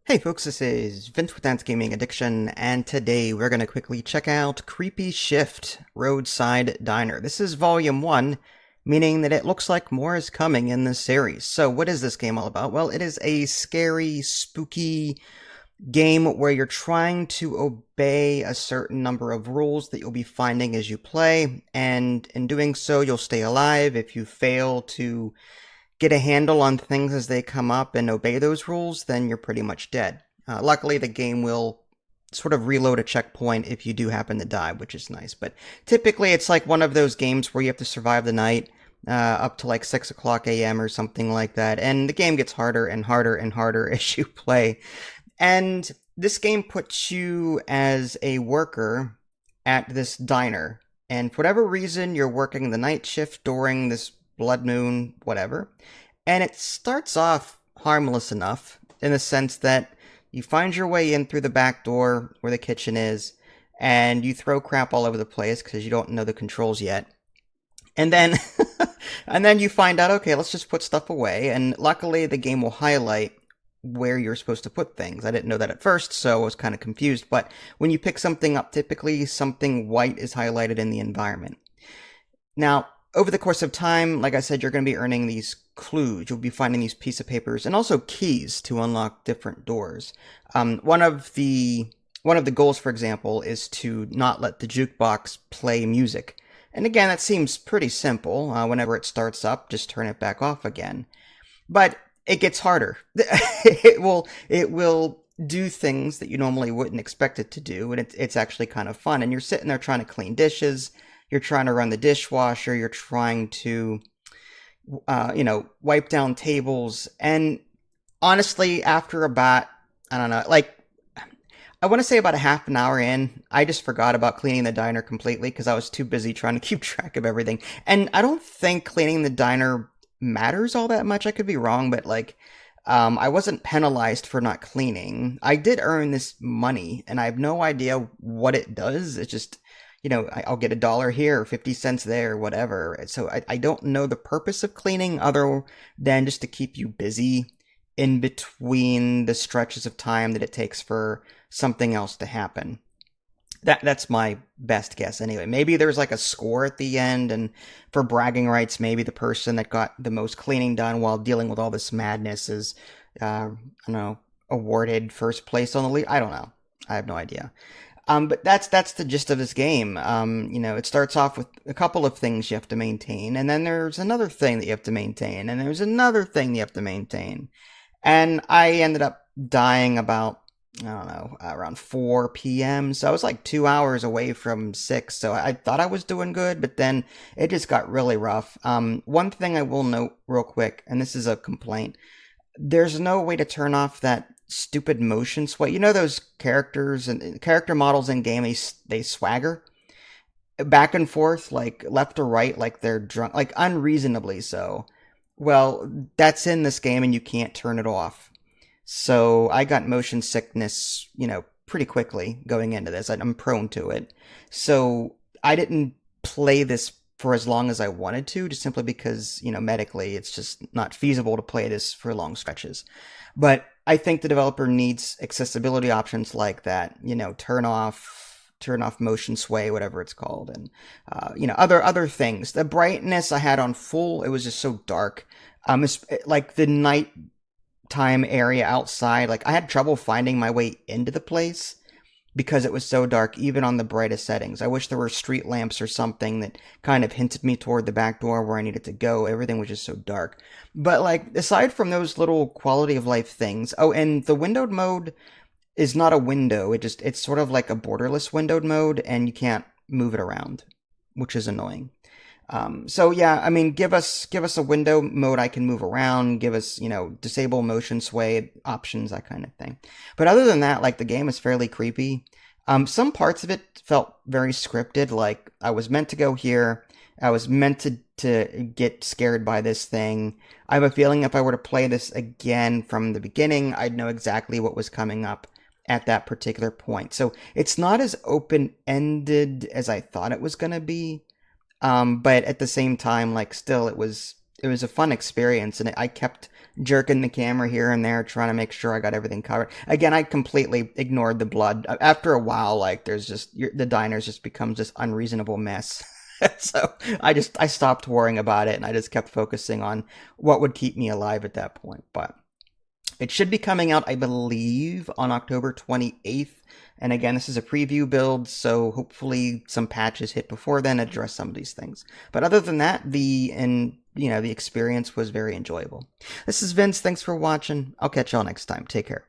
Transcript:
Hey folks, this is Vince with Dance Gaming Addiction, and today we're going to quickly check out Creepy Shift Roadside Diner. This is Volume 1, meaning that it looks like more is coming in this series. So what is this game all about? Well, it is a scary, spooky game where you're trying to obey a certain number of rules that you'll be finding as you play, and in doing so you'll stay alive. If you fail to get a handle on things as they come up and obey those rules, then you're pretty much dead. Luckily, the game will sort of reload a checkpoint if you do happen to die, which is nice. But typically, it's like one of those games where you have to survive the night up to like 6 o'clock a.m. or something like that. And the game gets harder and harder and harder as you play. And this game puts you as a worker at this diner. And for whatever reason, you're working the night shift during this blood moon, whatever. And it starts off harmless enough in the sense that you find your way in through the back door where the kitchen is, and you throw crap all over the place because you don't know the controls yet. And then and then you find out, okay, let's just put stuff away, and luckily the game will highlight where you're supposed to put things. I didn't know that at first, so I was kind of confused, but when you pick something up, typically something white is highlighted in the environment. Now, over the course of time, like I said, you're going to be earning these clues. You'll be finding these piece of papers and also keys to unlock different doors. One of the goals, for example, is to not let the jukebox play music. And again, that seems pretty simple. Whenever it starts up, just turn it back off again. But it gets harder. It will do things that you normally wouldn't expect it to do, and it's actually kind of fun. And you're sitting there trying to clean dishes. You're trying to run the dishwasher, you're trying to, wipe down tables. And honestly, after about, I don't know, like, I want to say about a half an hour in, I just forgot about cleaning the diner completely because I was too busy trying to keep track of everything. And I don't think cleaning the diner matters all that much. I could be wrong, but I wasn't penalized for not cleaning. I did earn this money, and I have no idea what it does. It's just, I'll get $1 here, 50 cents there, whatever. So I don't know the purpose of cleaning other than just to keep you busy in between the stretches of time that it takes for something else to happen. That's my best guess anyway. Maybe there's like a score at the end, and for bragging rights, maybe the person that got the most cleaning done while dealing with all this madness is, I don't know, awarded first place on the league. I don't know. I have no idea. But that's the gist of this game. It starts off with a couple of things you have to maintain, and then there's another thing that you have to maintain, and there's another thing you have to maintain. And I ended up dying about, I don't know, around 4 p.m. So I was like 2 hours away from 6. So I thought I was doing good, but then it just got really rough. One thing I will note real quick, and this is a complaint, there's no way to turn off that stupid motion sway. You know those characters and character models in game, they swagger back and forth, like left or right, like they're drunk, like unreasonably so. Well, that's in this game and you can't turn it off. So I got motion sickness, pretty quickly going into this. I'm prone to it. So I didn't play this for as long as I wanted to, just simply because, medically it's just not feasible to play this for long stretches. But I think the developer needs accessibility options like that, turn off motion sway, whatever it's called, and other things. The brightness I had on full, it was just so dark. It's like the nighttime area outside, like I had trouble finding my way into the place because it was so dark, even on the brightest settings. I wish there were street lamps or something that kind of hinted me toward the back door where I needed to go. Everything was just so dark. But aside from those little quality of life things, oh, and the windowed mode is not a window. It's sort of like a borderless windowed mode, and you can't move it around, which is annoying. So yeah, I mean, give us a window mode I can move around, give us, disable motion sway options, that kind of thing. But other than that, the game is fairly creepy. Some parts of it felt very scripted, like I was meant to go here, I was meant to get scared by this thing. I have a feeling if I were to play this again from the beginning, I'd know exactly what was coming up at that particular point. So it's not as open-ended as I thought it was going to be. But at the same time, still, it was a fun experience, and I kept jerking the camera here and there, trying to make sure I got everything covered. Again, I completely ignored the blood. After a while, like there's just the diners just becomes this unreasonable mess. So I stopped worrying about it and I just kept focusing on what would keep me alive at that point. But it should be coming out, I believe, on October 28th. And again, this is a preview build, so hopefully some patches hit before then address some of these things. But other than that, the experience was very enjoyable. This is Vince. Thanks for watching. I'll catch y'all next time. Take care.